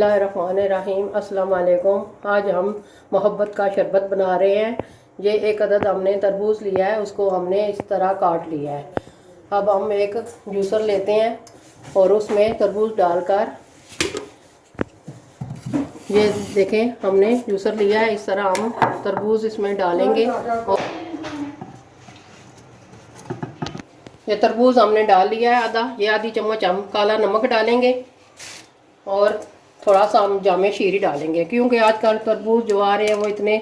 बिस्मिल्लाहिर्रहमानिर्रहीम। अस्सलाम वालेकुम। आज हम मोहब्बत का शरबत बना रहे हैं। ये एक अदद हमने तरबूज लिया है, उसको हमने इस तरह काट लिया है। अब हम एक जूसर लेते हैं और उसमें तरबूज डालकर, ये देखें हमने जूसर लिया है, इस तरह हम तरबूज इसमें डालेंगे। और ये तरबूज हमने डाल लिया है आधा, ये आधी चम्मच हम काला नमक डालेंगे और थोड़ा सा हम जामे शीरी डालेंगे, क्योंकि आजकल तरबूज जो आ रहे हैं वो इतने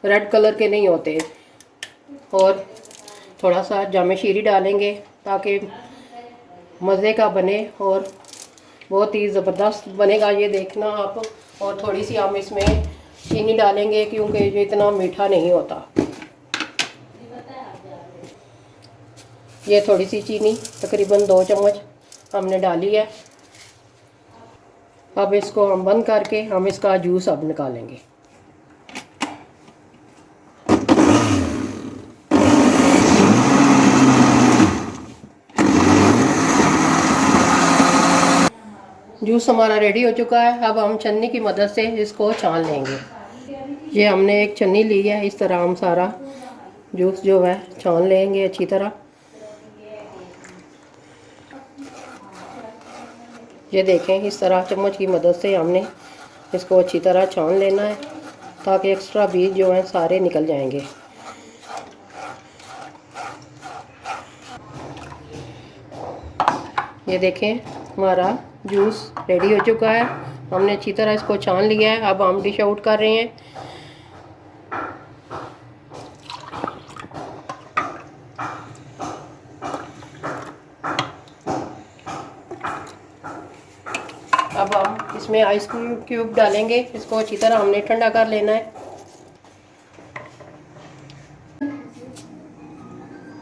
रेड कलर के नहीं होते। और थोड़ा सा जामे शीरी डालेंगे ताकि मज़े का बने और बहुत ही ज़बरदस्त बनेगा, ये देखना आप। और थोड़ी सी हम इसमें चीनी डालेंगे क्योंकि ये इतना मीठा नहीं होता। ये थोड़ी सी चीनी तकरीबन 2 चम्मच हमने डाली है। अब इसको हम बंद करके हम इसका जूस अब निकालेंगे। जूस हमारा रेडी हो चुका है। अब हम छन्नी की मदद से इसको छान लेंगे। ये हमने एक छन्नी ली है, इस तरह हम सारा जूस जो है छान लेंगे अच्छी तरह। ये देखें, इस तरह चम्मच की मदद से हमने इसको अच्छी तरह छान लेना है ताकि एक्स्ट्रा बीज जो हैं सारे निकल जाएंगे। ये देखें, हमारा जूस रेडी हो चुका है। हमने अच्छी तरह इसको छान लिया है। अब हम डिश आउट कर रहे हैं। अब हम इसमें आइस क्यूब डालेंगे। इसको अच्छी तरह हमने ठंडा कर लेना है।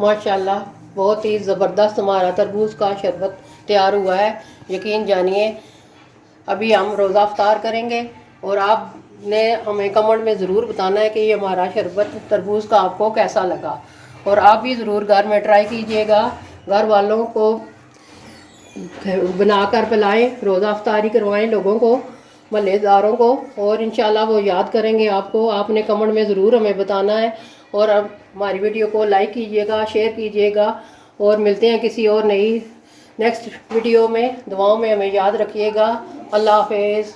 माशाल्लाह, बहुत ही ज़बरदस्त हमारा तरबूज का शरबत तैयार हुआ है। यकीन जानिए, अभी हम रोज़ा इफ्तार करेंगे और आपने हमें कमेंट में ज़रूर बताना है कि ये हमारा शरबत तरबूज का आपको कैसा लगा। और आप भी ज़रूर घर में ट्राई कीजिएगा, घर वालों को बनाकर पिलाएं, रोज़ा इफ्तारी करवाएं लोगों को, महल्लेदारों को, और इंशाल्लाह वो याद करेंगे आपको। आपने कमेंट में ज़रूर हमें बताना है। और अब हमारी वीडियो को लाइक कीजिएगा, शेयर कीजिएगा और मिलते हैं किसी और नई नेक्स्ट वीडियो में। दुआओं में हमें याद रखिएगा। अल्लाह हाफ़िज़।